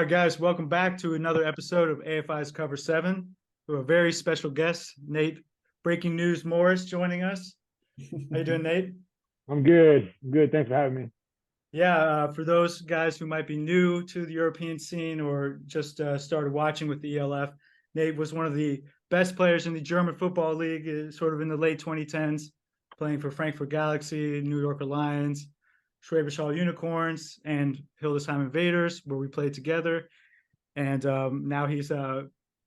All right, guys, welcome back to another episode of AFI's Cover 7. We have a very special guest, Nate Breaking News Morris, joining us. How you doing, Nate? I'm good. Good. Thanks for having me. Yeah, for those guys who might be new to the European scene or just started watching with the ELF, Nate was one of the best players in the German Football League, sort of in the late 2010s, playing for Frankfurt Galaxy, New York Lions, Schwäbisch Hall Unicorns, and Hildesheim Invaders, where we played together. And now he's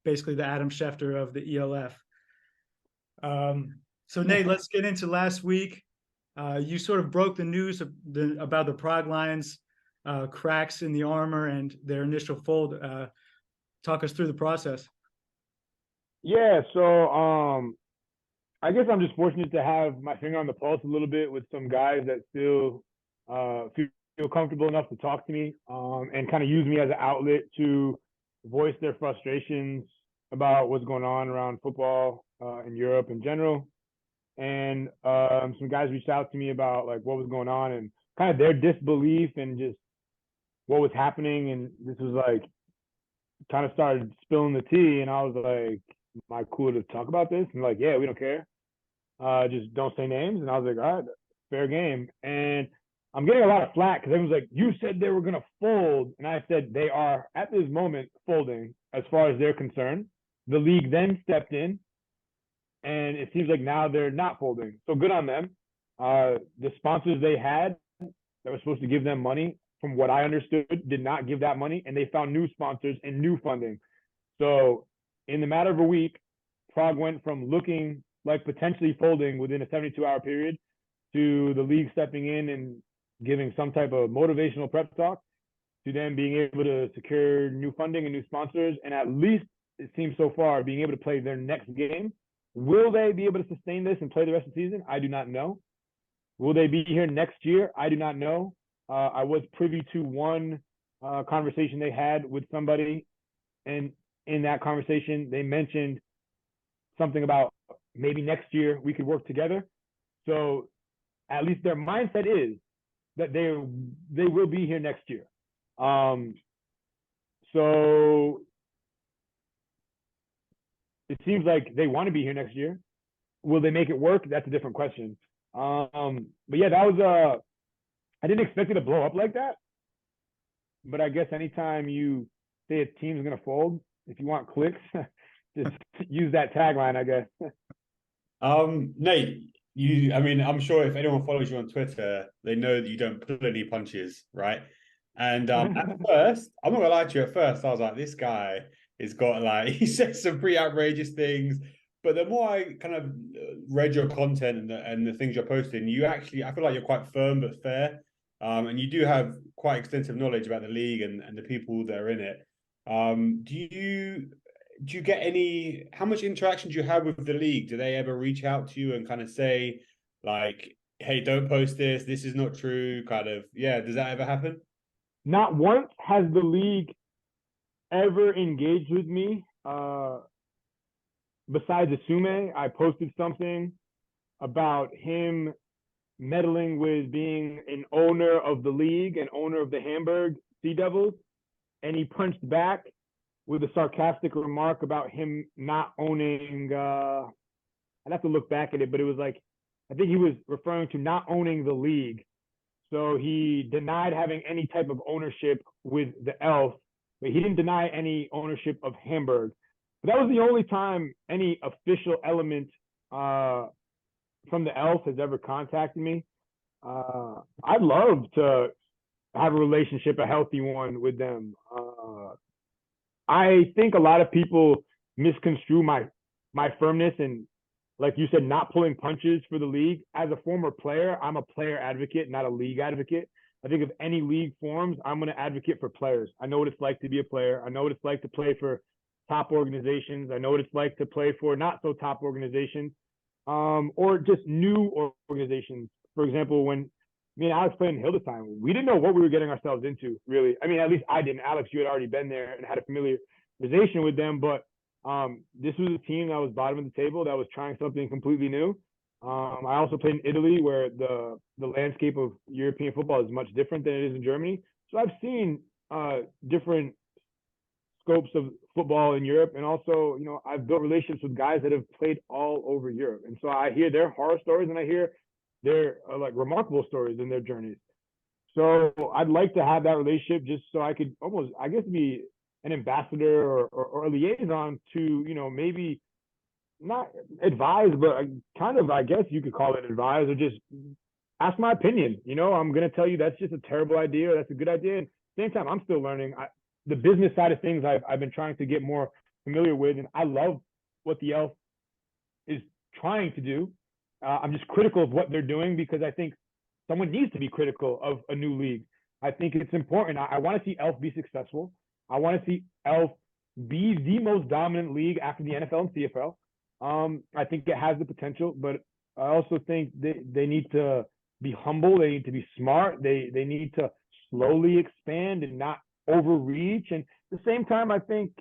basically the Adam Schefter of the ELF. So Nate, let's get into last week. You sort of broke the news about the Prague Lions cracks in the armor and their initial fold. Talk us through the process. Yeah, so I guess I'm just fortunate to have my finger on the pulse a little bit with some guys that still feel comfortable enough to talk to me and kind of use me as an outlet to voice their frustrations about what's going on around football in Europe in general. And some guys reached out to me about like what was going on and kind of their disbelief and just what was happening. And this was like kind of started spilling the tea. And I was like, am I cool to talk about this? And like, yeah, we don't care. Just don't say names. And I was like, all right, fair game. And I'm getting a lot of flack because everyone's like, you said they were going to fold. And I said they are at this moment folding as far as they're concerned. The league then stepped in. And it seems like now they're not folding. So good on them. The sponsors they had that were supposed to give them money, from what I understood, did not give that money. And they found new sponsors and new funding. So in the matter of a week, Prague went from looking like potentially folding within a 72-hour period to the league stepping in and giving some type of motivational prep talk to them being able to secure new funding and new sponsors. And at least it seems so far being able to play their next game. Will they be able to sustain this and play the rest of the season? I do not know. Will they be here next year? I do not know. I was privy to one conversation they had with somebody. And in that conversation, they mentioned something about maybe next year we could work together. So at least their mindset is that they will be here next year. So it seems like they want to be here next year. Will they make it work? That's a different question. But yeah, that was I didn't expect it to blow up like that. But I guess anytime you say a team's gonna fold, if you want clicks, just use that tagline, I guess. Nate, I'm sure if anyone follows you on Twitter, they know that you don't pull any punches, right? And at first, I'm not gonna lie to you, at first I was like, this guy has got like, he says some pretty outrageous things, but the more I kind of read your content and the things you're posting, I feel like you're quite firm but fair, and you do have quite extensive knowledge about the league and the people that are in it. Do you get how much interaction do you have with the league? Do they ever reach out to you and kind of say like, hey, don't post this, this is not true, kind of, yeah, does that ever happen? Not once has the league ever engaged with me. Besides Asume, I posted something about him meddling with being an owner of the league and owner of the Hamburg Sea Devils, and he punched back with a sarcastic remark about him not owning. I'd have to look back at it, but it was like, I think he was referring to not owning the league. So he denied having any type of ownership with the Elf, but he didn't deny any ownership of Hamburg. But that was the only time any official element from the Elf has ever contacted me. I'd love to have a relationship, a healthy one with them. I think a lot of people misconstrue my firmness and, like you said, not pulling punches for the league. As a former player, I'm a player advocate, not a league advocate. I think if any league forms, I'm going to advocate for players. I know what it's like to be a player. I know what it's like to play for top organizations. I know what it's like to play for not so top organizations, or just new organizations. For example, when me and Alex played in Hildesheim, we didn't know what we were getting ourselves into, really. I mean, at least I didn't. Alex, you had already been there and had a familiarization with them, but this was a team that was bottom of the table that was trying something completely new. I also played in Italy, where the landscape of European football is much different than it is in Germany. So I've seen different scopes of football in Europe, and also, you know, I've built relationships with guys that have played all over Europe, and so I hear their horror stories and I hear their like remarkable stories in their journeys. So I'd like to have that relationship just so I could almost, I guess, be an ambassador or a liaison to, you know, maybe not advise, but kind of, I guess you could call it advise, or just ask my opinion. You know, I'm going to tell you that's just a terrible idea, or that's a good idea. And at the same time, I'm still learning. The business side of things I've been trying to get more familiar with, and I love what the ELF is trying to do. I'm just critical of what they're doing because I think someone needs to be critical of a new league. I think it's important. I want to see ELF be successful. I want to see ELF be the most dominant league after the NFL and CFL. I think it has the potential, but I also think they need to be humble. They need to be smart. They need to slowly expand and not overreach. And at the same time, I think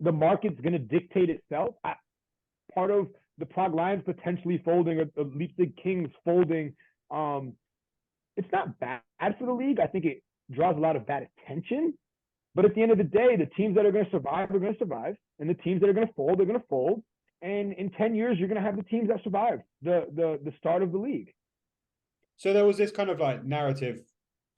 the market's going to dictate itself. Part of the Prague Lions potentially folding, or the Leipzig Kings folding, it's not bad for the league. I think it draws a lot of bad attention. But at the end of the day, the teams that are going to survive are going to survive. And the teams that are going to fold are going to fold. And in 10 years, you're going to have the teams that survive the start of the league. So there was this kind of like narrative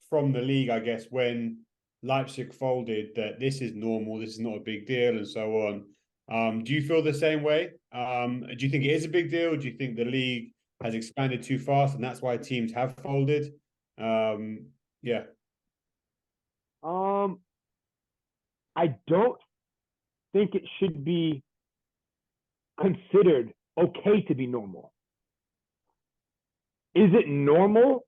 from the league, I guess, when Leipzig folded, that this is normal, this is not a big deal, and so on. Do you feel the same way? Do you think it is a big deal? Do you think the league has expanded too fast and that's why teams have folded? Yeah. I don't think it should be considered okay to be normal. Is it normal?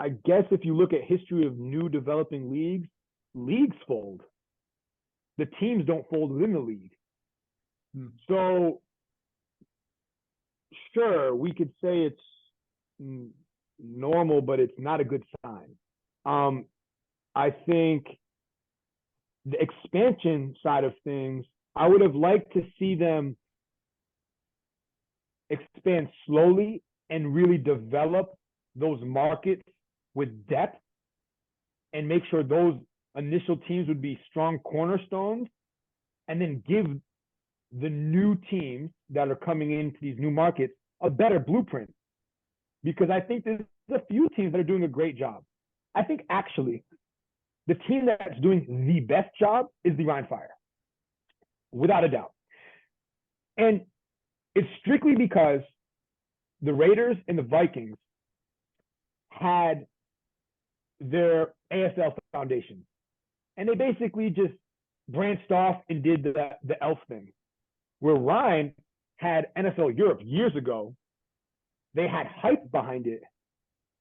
I guess if you look at history of new developing leagues, leagues fold. The teams don't fold within the league. So sure, we could say it's normal, but it's not a good sign. I think the expansion side of things, I would have liked to see them expand slowly and really develop those markets with depth and make sure those initial teams would be strong cornerstones, and then give the new teams that are coming into these new markets a better blueprint. Because I think there's a few teams that are doing a great job. I think actually the team that's doing the best job is the Rhein Fire, without a doubt. And it's strictly because the Raiders and the Vikings had their ASL foundation. And they basically just branched off and did the ELF thing. Where Rhein had NFL Europe years ago, they had hype behind it,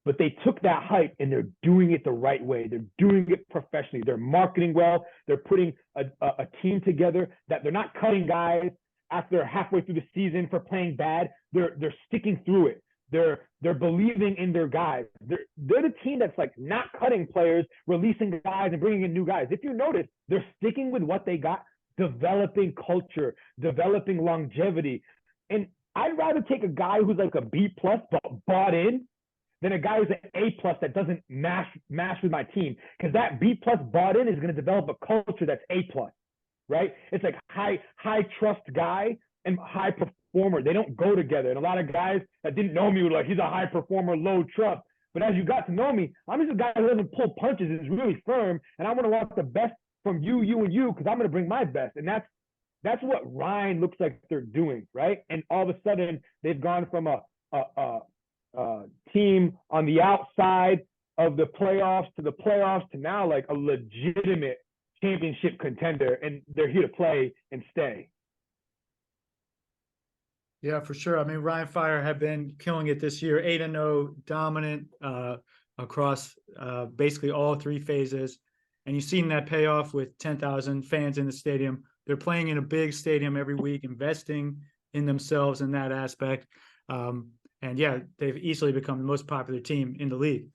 but they took that hype and they're doing it the right way. They're doing it professionally. They're marketing well. They're putting a team together that they're not cutting guys after halfway through the season for playing bad. They're sticking through it. They're believing in their guys. They're the team that's like not cutting players, releasing guys and bringing in new guys. If you notice, they're sticking with what they got, developing culture, developing longevity. And I'd rather take a guy who's like a B+ but bought in than a guy who's an A+ that doesn't mash with my team. Because that B+ bought in is going to develop a culture that's A+, right? It's like high trust guy and high performer. They don't go together. And a lot of guys that didn't know me were like, he's a high performer, low trust. But as you got to know me, I'm just a guy who doesn't pull punches and is really firm. And I want to want the best from you, and you, because I'm going to bring my best. And that's what Rhein looks like they're doing, right? And all of a sudden, they've gone from a team on the outside of the playoffs to now like a legitimate championship contender, and they're here to play and stay. Yeah, for sure. I mean, Rhein Fire have been killing it this year, 8-0, dominant across basically all three phases. And you've seen that pay off with 10,000 fans in the stadium. They're playing in a big stadium every week, investing in themselves in that aspect. And yeah, they've easily become the most popular team in the league.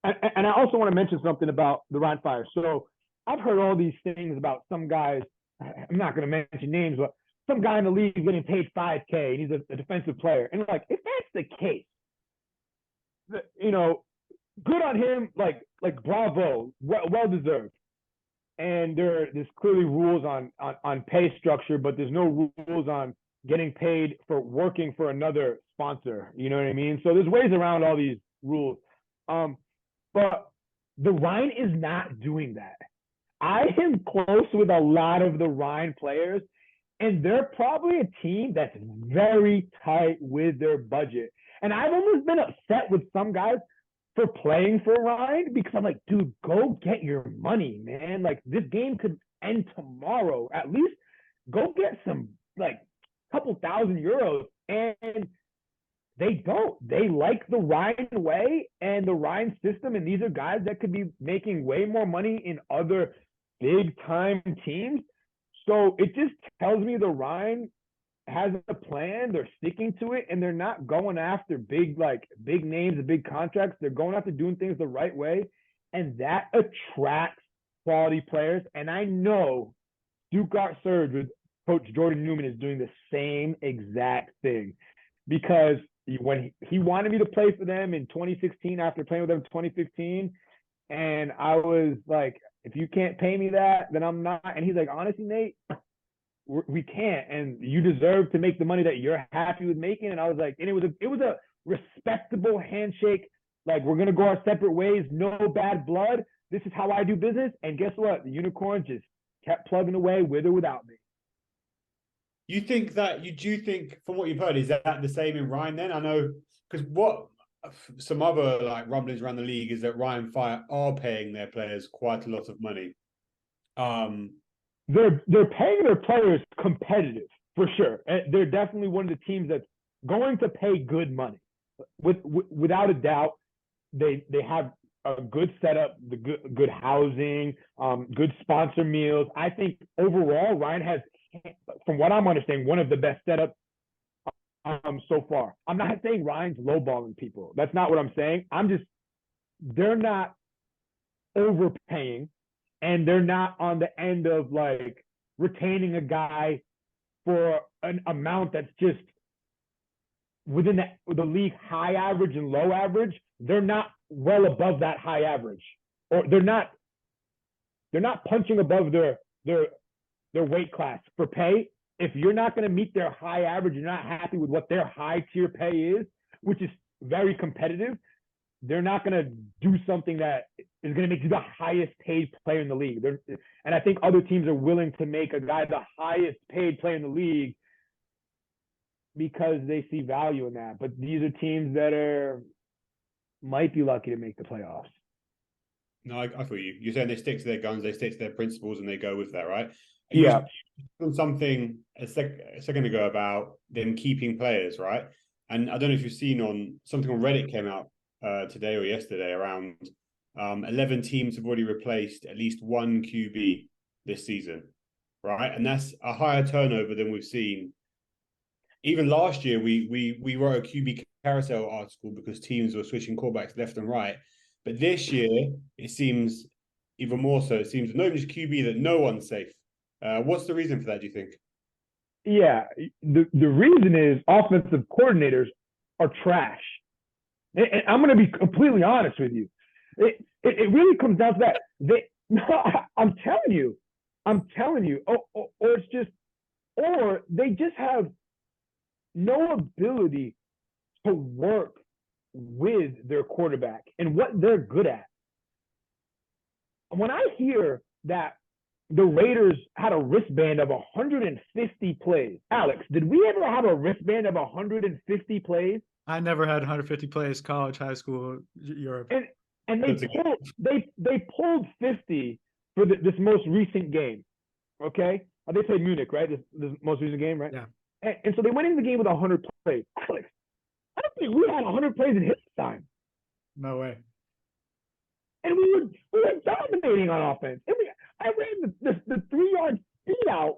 And I also want to mention something about the Rhein Fire. So I've heard all these things about some guys. I'm not going to mention names, but some guy in the league is getting paid $5K and he's a defensive player. And like, if that's the case, you know, good on him. Like bravo, well deserved. and there's clearly rules on pay structure, but there's no rules on getting paid for working for another sponsor. You know what I mean? So there's ways around all these rules. But the Rhine is not doing that. I am close with a lot of the Rhine players, and they're probably a team that's very tight with their budget. And I've almost been upset with some guys for playing for Rhine because I'm like, dude, go get your money, man. Like, this game could end tomorrow. At least go get some, like, couple €1,000. And they don't. They like the Rhine way and the Rhine system. And these are guys that could be making way more money in other big time teams. So it just tells me the Rhine has a plan, they're sticking to it, and they're not going after big names and big contracts. They're going after doing things the right way, and that attracts quality players. And I know Stuttgart Surge with Coach Jordan Newman is doing the same exact thing, because when he wanted me to play for them in 2016 after playing with them in 2015, and I was like, if you can't pay me that, then I'm not. And he's like, honestly, Nate, we can't, and you deserve to make the money that you're happy with making. And I was like, and it was a respectable handshake. Like, we're gonna go our separate ways, no bad blood. This is how I do business. And guess what? The Unicorns just kept plugging away with or without me. You think that you do think, from what you've heard, is that the same in Ryan then? I know, because what some other like rumblings around the league is that Ryan Fire are paying their players quite a lot of money. They're paying their players competitive for sure. And they're definitely one of the teams that's going to pay good money. Without a doubt, they have a good setup, the good housing, good sponsor meals. I think overall Ryan has, from what I'm understanding, one of the best setups so far. I'm not saying Ryan's lowballing people. That's not what I'm saying. They're not overpaying, and they're not on the end of like retaining a guy for an amount that's just within the league high average and low average. They're not well above that high average, or they're not punching above their weight class for pay. If you're not going to meet their high average, you're not happy with what their high tier pay is, which is very competitive, they're not going to do something that is going to make you the highest paid player in the league. And I think other teams are willing to make a guy the highest paid player in the league because they see value in that. But these are teams that might be lucky to make the playoffs. No, I feel you. You're saying they stick to their guns, they stick to their principles, and they go with that, right? Yeah. On something a second ago about them keeping players, right? And I don't know if you've seen on something on Reddit came out today or yesterday around 11 teams have already replaced at least one QB this season, right? And that's a higher turnover than we've seen. Even last year, we wrote a QB carousel article because teams were switching quarterbacks left and right. But this year, it seems even more so. It seems not even just QB that no one's safe. What's the reason for that, do you think? Yeah, the reason is offensive coordinators are trash. And I'm going to be completely honest with you. It really comes down to that. I'm telling you. Or they just have no ability to work with their quarterback and what they're good at. When I hear that the Raiders had a wristband of 150 plays. Alex, did we ever have a wristband of 150 plays? I never had 150 plays, college, high school, Europe. And they pulled 50 for this most recent game. Okay? They played Munich, right? This most recent game, right? Yeah. And so they went into the game with 100 plays. Alex, I don't think we had 100 plays in his time. No way. And we were dominating on offense. And I ran the 3-yard speed out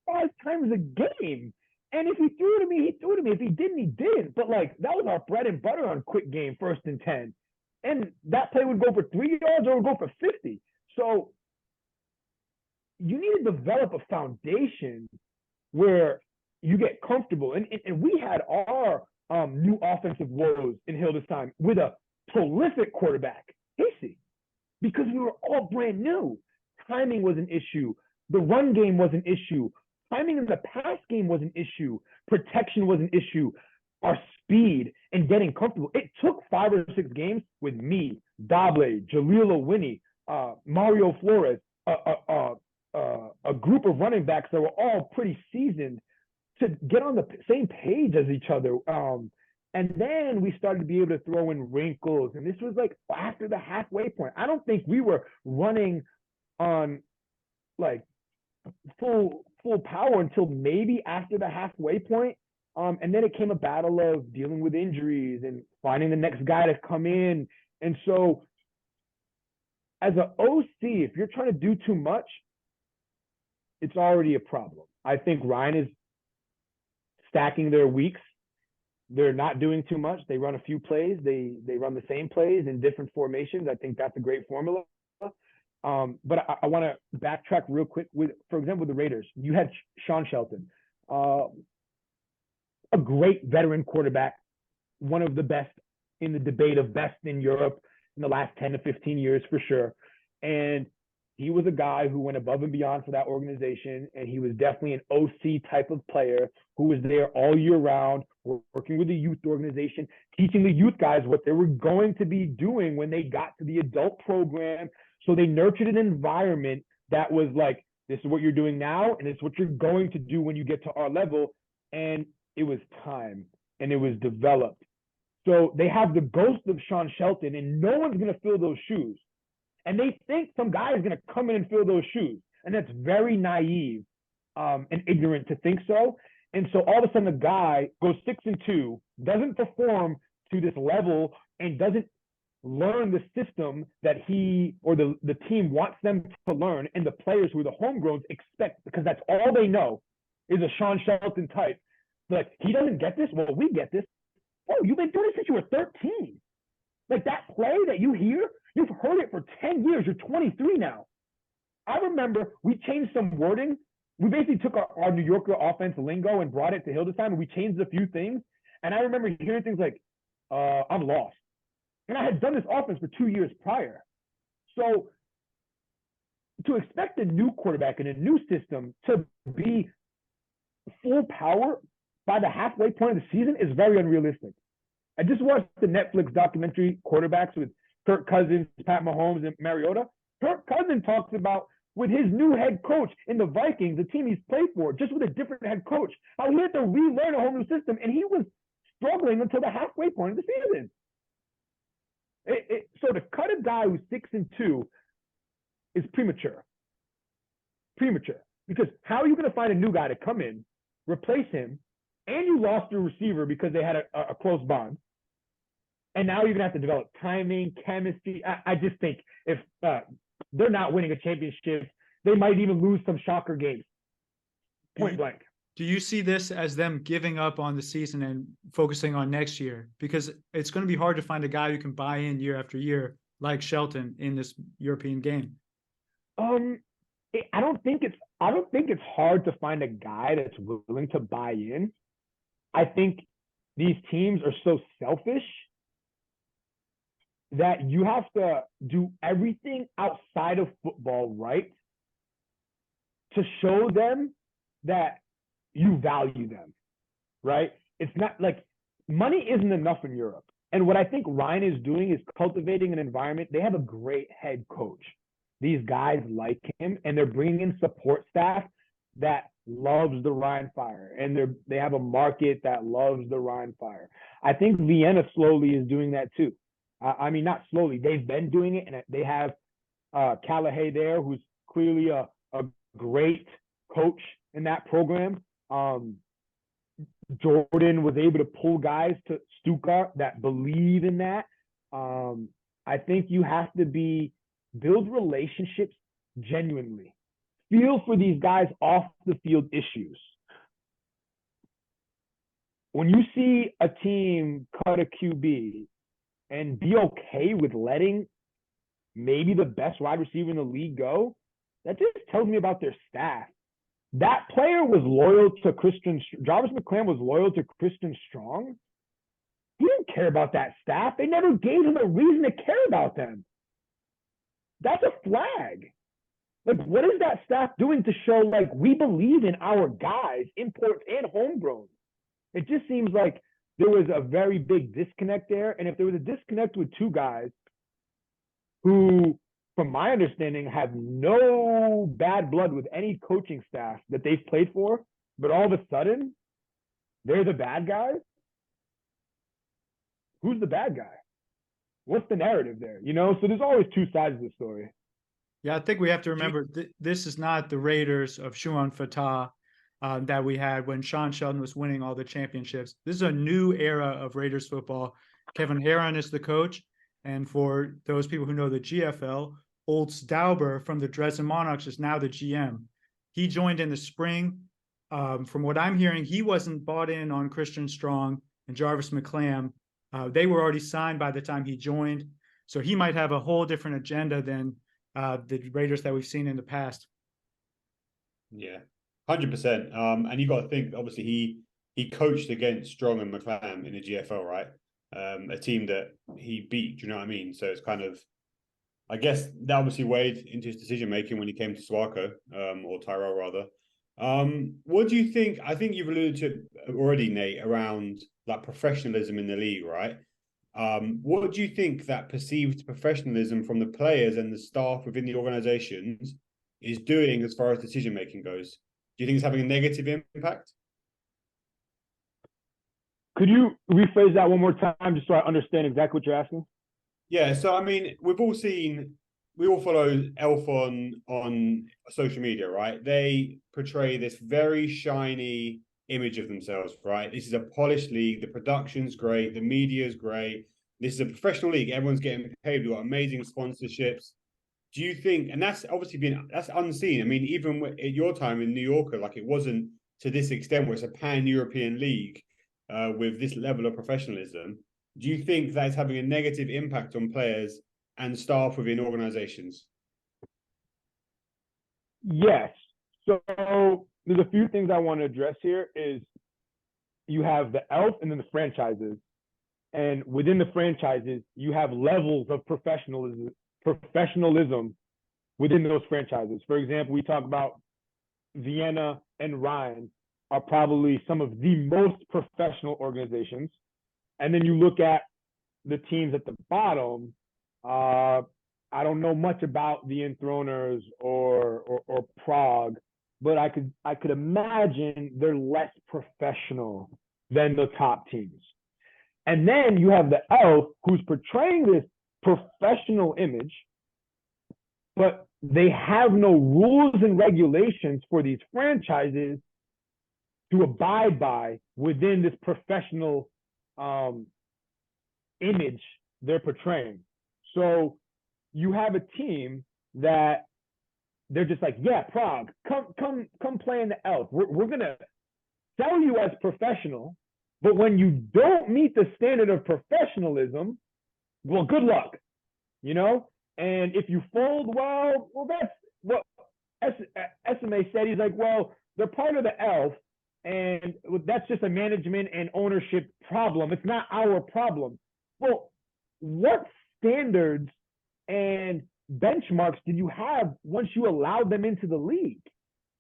5 times a game. And if he threw it to me, he threw it to me. If he didn't, he didn't. But, like, that was our bread and butter on quick game, 1st and 10. And that play would go for 3 yards or would go for 50. So you need to develop a foundation where you get comfortable. And we had our new offensive woes in Hill this time with a prolific quarterback, Casey, because we were all brand new. timing was an issue. The run game was an issue. Timing in the pass game was an issue. Protection was an issue. Our speed and getting comfortable. It took 5 or 6 games with me, Dable, Jaleel Owini, Mario Flores, a group of running backs that were all pretty seasoned to get on the same page as each other. And then we started to be able to throw in wrinkles. And this was like after the halfway point. I don't think we were running on like full power until maybe after the halfway point. And then it came a battle of dealing with injuries and finding the next guy to come in. And so as an OC, if you're trying to do too much, it's already a problem. I think Ryan is stacking their weeks. They're not doing too much. They run a few plays. They run the same plays in different formations. I think that's a great formula. But I want to backtrack real quick with, for example, with the Raiders. You had Sean Shelton, a great veteran quarterback, one of the best in the debate of best in Europe in the last 10 to 15 years for sure. And he was a guy who went above and beyond for that organization. And he was definitely an OC type of player who was there all year round, working with the youth organization, teaching the youth guys what they were going to be doing when they got to the adult program. So they nurtured an environment that was like, this is what you're doing now, and it's what you're going to do when you get to our level. And it was time, and it was developed. So they have the ghost of Sean Shelton, and no one's going to fill those shoes. And they think some guy is going to come in and fill those shoes. And that's very naive and ignorant to think so. And so all of a sudden, the guy goes 6-2, doesn't perform to this level, and doesn't learn the system that he or the team wants them to learn, and the players who are the homegrowns expect, because that's all they know is a Sean Shelton type. Like, he doesn't get this? Well, we get this. Oh, you've been doing this since you were 13. Like, that play that you hear, you've heard it for 10 years. You're 23 now. I remember we changed some wording. We basically took our New Yorker offense lingo and brought it to Hildesheim, and we changed a few things. And I remember hearing things like, I'm lost. And I had done this offense for 2 years prior. So to expect a new quarterback in a new system to be full power by the halfway point of the season is very unrealistic. I just watched the Netflix documentary Quarterbacks with Kirk Cousins, Pat Mahomes, and Mariota. Kirk Cousins talks about with his new head coach in the Vikings, the team he's played for, just with a different head coach, how he had to relearn a whole new system, and he was struggling until the halfway point of the season. So to cut a guy who's 6-2 is premature. Premature. Because how are you going to find a new guy to come in, replace him, and you lost your receiver because they had a close bond, and now you're going to have to develop timing, chemistry. I just think if they're not winning a championship, they might even lose some shocker games. Point blank. Do you see this as them giving up on the season and focusing on next year? Because it's going to be hard to find a guy who can buy in year after year like Shelton in this European game. I don't think it's hard to find a guy that's willing to buy in. I think these teams are so selfish that you have to do everything outside of football right to show them that you value them, right? It's not like money isn't enough in Europe. And what I think Ryan is doing is cultivating an environment. They have a great head coach. These guys like him, and they're bringing in support staff that loves the Ryan Fire, and they have a market that loves the Ryan Fire. I think Vienna slowly is doing that too. I mean, not slowly. They've been doing it, and they have Callahay there, who's clearly a great coach in that program. Jordan was able to pull guys to Stuttgart that believe in that. I think you have to build relationships genuinely. Feel for these guys off the field issues. When you see a team cut a QB and be okay with letting maybe the best wide receiver in the league go, that just tells me about their staff. That player was loyal to Jarvis McClam was loyal to Christian Strong. He didn't care about that staff. They never gave him a reason to care about them. That's a flag. Like, what is that staff doing to show, like, we believe in our guys, imports and homegrown? It just seems like there was a very big disconnect there. And if there was a disconnect with two guys who, from my understanding, have no bad blood with any coaching staff that they've played for, but all of a sudden, they're the bad guys, who's the bad guy? What's the narrative there? You know, so there's always two sides of the story. Yeah, I think we have to remember this is not the Raiders of Shuan Fatah that we had when Sean Sheldon was winning all the championships. This is a new era of Raiders football. Kevin Herron is the coach. And for those people who know the GFL, Old Stauber from the Dresden Monarchs is now the GM. He joined in the spring. From what I'm hearing, he wasn't bought in on Christian Strong and Jarvis McClam. They were already signed by the time he joined. So he might have a whole different agenda than the Raiders that we've seen in the past. Yeah, 100%. And you got to think, obviously, he coached against Strong and McClam in the GFL, right? A team that he beat. Do you know what I mean? So it's kind of, I guess that obviously weighed into his decision making when he came to Swarco, or Tyrell rather. What do you think? I think you've alluded to it already, Nate, around like professionalism in the league, right? What do you think that perceived professionalism from the players and the staff within the organizations is doing as far as decision making goes? Do you think it's having a negative impact? Could you rephrase that one more time just so I understand exactly what you're asking? Yeah, so I mean, we all follow Elf on social media, right? They portray this very shiny image of themselves, right? This is a polished league. The production's great. The media's great. This is a professional league. Everyone's getting paid. We've got amazing sponsorships. Do you think, and that's obviously that's unseen. I mean, even at your time in New Yorker, like it wasn't to this extent where it's a pan-European league with this level of professionalism. Do you think that's having a negative impact on players and staff within organizations? Yes. So there's a few things I want to address here. Is you have the Elf and then the franchises. And within the franchises, you have levels of professionalism within those franchises. For example, we talk about Vienna and Ryan are probably some of the most professional organizations. And then you look at the teams at the bottom. I don't know much about the Enthroners or Prague, but I could imagine they're less professional than the top teams. And then you have the Elf who's portraying this professional image, but they have no rules and regulations for these franchises to abide by within this professional image they're portraying. So you have a team that they're just like, yeah, Prague, come play in the Elf. We're gonna sell you as professional, but when you don't meet the standard of professionalism, well, good luck, you know. And if you fold, well, that's what SMA said. He's like, well, they're part of the Elf, and that's just a management and ownership problem. It's not our problem. Well, what standards and benchmarks did you have once you allowed them into the league?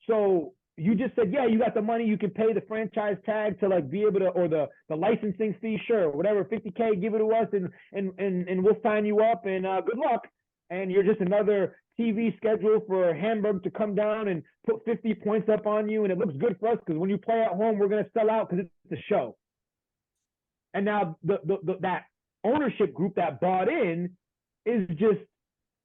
So you just said, yeah, you got the money, you can pay the franchise tag to like be able to, or the licensing fee, sure, whatever, $50K, give it to us, and we'll sign you up, and good luck. And you're just another TV schedule for Hamburg to come down and put 50 points up on you, and it looks good for us because when you play at home, we're going to sell out because it's a show. And now that ownership group that bought in is just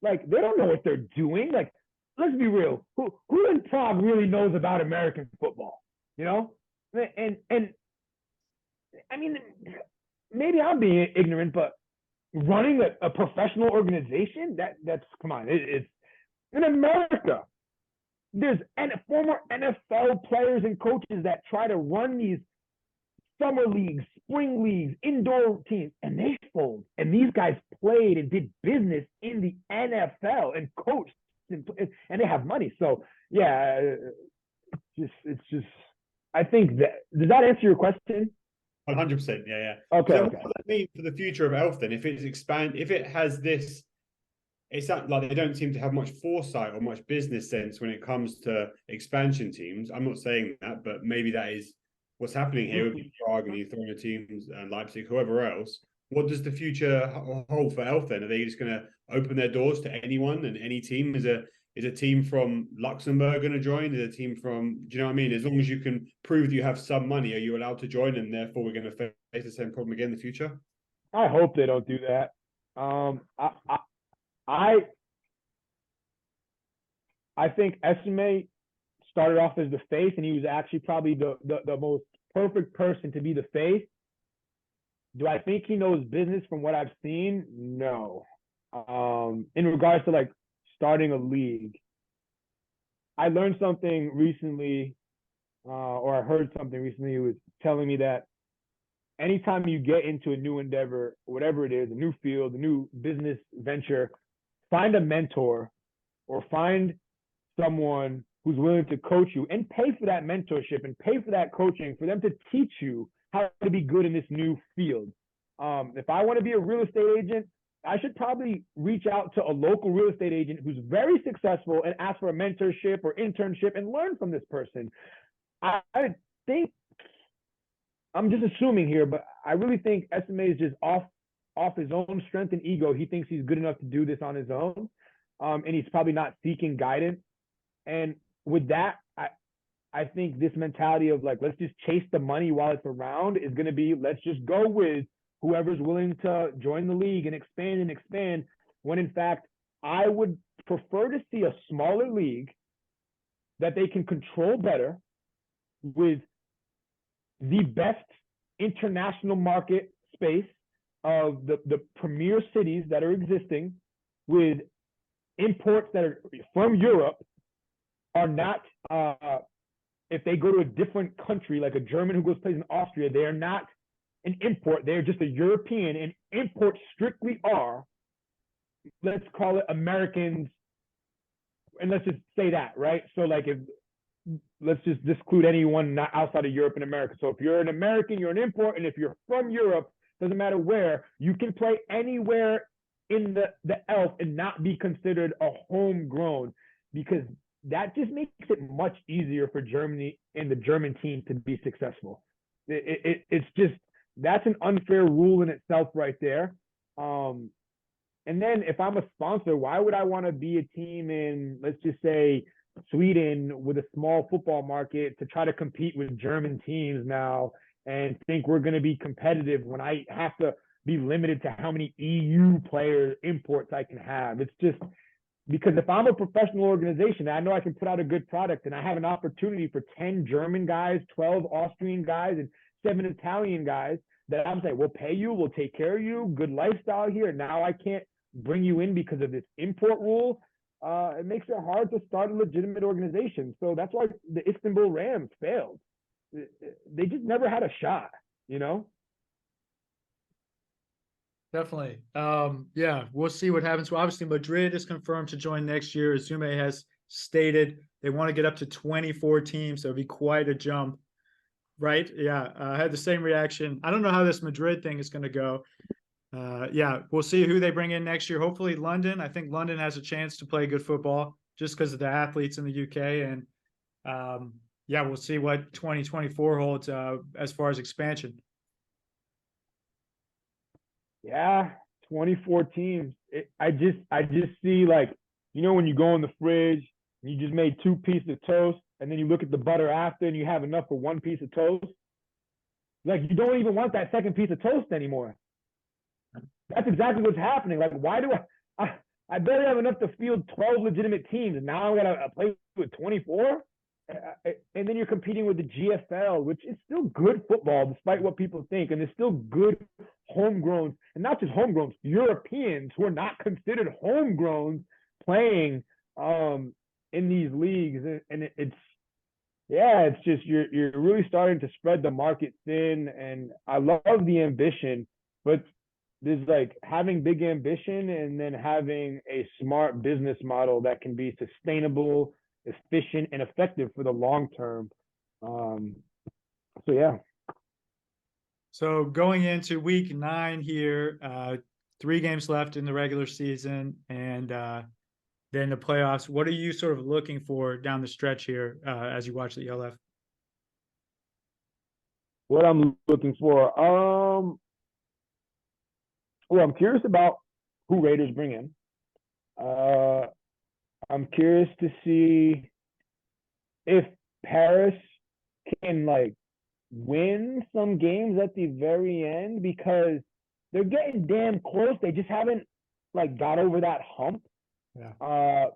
like, they don't know what they're doing. Like, let's be real. Who in Prague really knows about American football? You know? And I mean, maybe I'm being ignorant, but running a professional organization, that's come on, it's in America. There's former NFL players and coaches that try to run these summer leagues, spring leagues, indoor teams, and they fold. And these guys played and did business in the NFL and coached, and they have money. So yeah, it's just. I think that, does that answer your question? 100%. Yeah. Okay. So what does that mean for the future of Elf then? If it has this it's not like they don't seem to have much foresight or much business sense when it comes to expansion teams. I'm not saying that, but maybe that is what's happening here with Prague and the teams and Leipzig, whoever else. What does the future hold for Elf then? Are they just going to open their doors to anyone and any team? Is a team from Luxembourg going to join? Is a team from, do you know what I mean? As long as you can prove that you have some money, are you allowed to join? And therefore, we're going to face the same problem again in the future? I hope they don't do that. I think Esme started off as the face, and he was actually probably the most perfect person to be the face. Do I think he knows business from what I've seen? No. In regards to like starting a league, I learned something recently, or I heard something recently. It was telling me that anytime you get into a new endeavor, whatever it is, a new field, a new business venture, find a mentor or find someone who's willing to coach you and pay for that mentorship and pay for that coaching for them to teach you how to be good in this new field. If I want to be a real estate agent, I should probably reach out to a local real estate agent who's very successful and ask for a mentorship or internship and learn from this person. I think, I'm just assuming here, but I really think SMA is just off his own strength and ego. He thinks he's good enough to do this on his own, and he's probably not seeking guidance. And with that, I think this mentality of like, let's just chase the money while it's around is going to be, let's just go with whoever's willing to join the league and expand, when in fact, I would prefer to see a smaller league that they can control better with the best international market space of the premier cities that are existing, with imports that are from Europe are not, if they go to a different country, like a German who goes plays in Austria, they are not an import. They're just a European, and imports strictly are, let's call it Americans, and let's just say that, right? So like if, let's just exclude anyone not outside of Europe and America. So if you're an American, you're an import, and if you're from Europe, doesn't matter where, you can play anywhere in the Elf and not be considered a homegrown, because that just makes it much easier for Germany and the German team to be successful. It's just, that's an unfair rule in itself right there. And then if I'm a sponsor, why would I want to be a team in, let's just say, Sweden with a small football market to try to compete with German teams now and think we're going to be competitive when I have to be limited to how many EU player imports I can have? It's just, because if I'm a professional organization, I know I can put out a good product, and I have an opportunity for 10 German guys, 12 Austrian guys, and 7 Italian guys that I'm saying, we'll pay you, we'll take care of you, good lifestyle here. Now I can't bring you in because of this import rule. It makes it hard to start a legitimate organization. So that's why the Istanbul Rams failed. They just never had a shot, you know? Definitely. Yeah, we'll see what happens. Well, obviously, Madrid is confirmed to join next year. Zume has stated they want to get up to 24 teams. So it'll be quite a jump, right? Yeah, I had the same reaction. I don't know how this Madrid thing is going to go. Yeah, we'll see who they bring in next year. Hopefully London. I think London has a chance to play good football just because of the athletes in the UK. And yeah, we'll see what 2024 holds as far as expansion. Yeah, 24 teams. I just see, like, you know, when you go in the fridge and you just made 2 pieces of toast, and then you look at the butter after and you have enough for 1 piece of toast. Like, you don't even want that second piece of toast anymore. That's exactly what's happening. Like, why do I barely have enough to field 12 legitimate teams, and now I got to play with 24? And then you're competing with the GFL, which is still good football despite what people think, and there's still good homegrown, and not just homegrown, Europeans who are not considered homegrown playing in these leagues. And it's just, you're really starting to spread the market thin. And I love the ambition, but there's like having big ambition and then having a smart business model that can be sustainable, efficient, and effective for the long term. So yeah. So going into week 9 here, 3 games left in the regular season, and then the playoffs. What are you sort of looking for down the stretch here as you watch the ELF? What I'm looking for, well, I'm curious about who Raiders bring in. I'm curious to see if Paris can like win some games at the very end, because they're getting damn close. They just haven't like got over that hump. Yeah.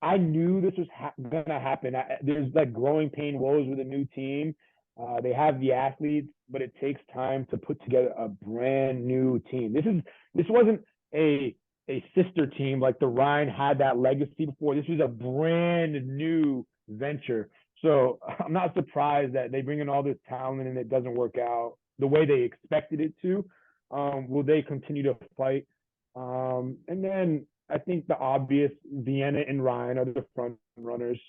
I knew this was gonna happen. There's like growing pain woes with a new team. They have the athletes, but it takes time to put together a brand new team. This wasn't a sister team like the Rhine had that legacy before. This was a brand new venture. So I'm not surprised that they bring in all this talent and it doesn't work out the way they expected it to. Will they continue to fight? And then I think the obvious, Vienna and Rhine are the front runners.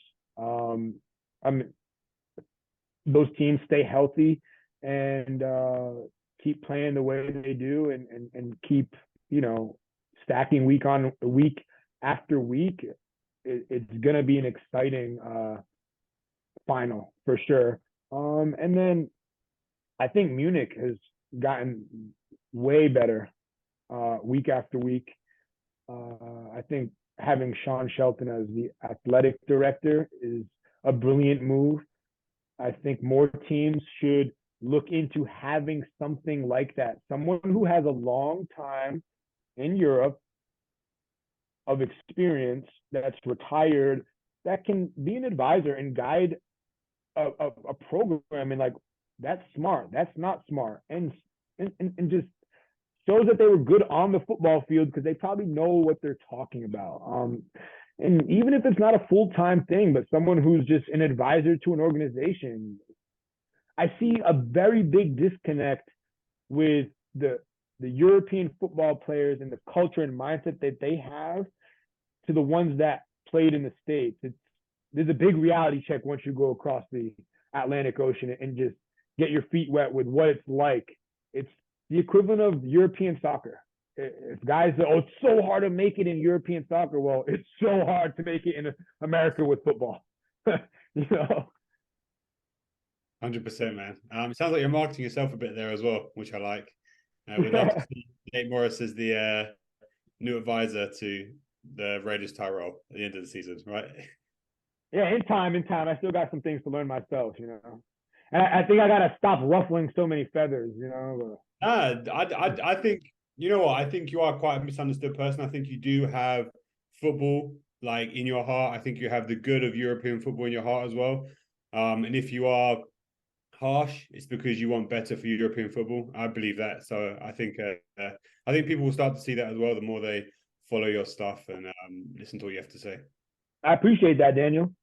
Those teams stay healthy and keep playing the way they do, and keep, stacking week after week. It's going to be an exciting final for sure. And then I think Munich has gotten way better week after week. I think having Sean Shelton as the athletic director is a brilliant move. I think more teams should look into having something like that. Someone who has a long time in Europe of experience, that's retired, that can be an advisor and guide a program. And like, that's smart. That's not smart. And just shows that they were good on the football field because they probably know what they're talking about. And even if it's not a full-time thing, but someone who's just an advisor to an organization, I see a very big disconnect with the European football players and the culture and mindset that they have to the ones that played in the States. There's a big reality check once you go across the Atlantic Ocean and just get your feet wet with what it's like. It's the equivalent of European soccer. If guys say, oh, it's so hard to make it in European soccer, well, it's so hard to make it in America with football. 100%, man. It sounds like you're marketing yourself a bit there as well, which I like. We'd love to see Nate Morris as the new advisor to the Raiders Tirol at the end of the season, right? Yeah, in time. I still got some things to learn myself, And I think I gotta stop ruffling so many feathers, I think, you know what? I think you are quite a misunderstood person. I think you do have football like in your heart. I think you have the good of European football in your heart as well. And if you are harsh, it's because you want better for European football. I believe that. So I think people will start to see that as well the more they follow your stuff and listen to what you have to say. I appreciate that, Daniel.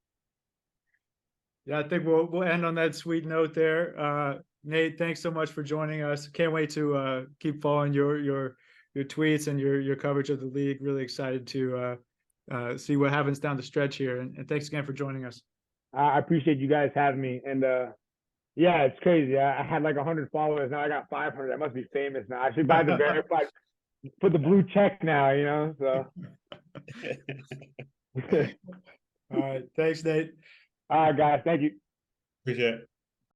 Yeah, I think we'll end on that sweet note there. Nate, thanks so much for joining us. Can't wait to keep following your tweets and your coverage of the league. Really excited to see what happens down the stretch here. And thanks again for joining us. I appreciate you guys having me. And yeah, it's crazy. I had like 100 followers. Now I got 500. I must be famous now. I should buy the verified, put the blue check now, so. All right. Thanks, Nate. All right, guys. Thank you. Appreciate it.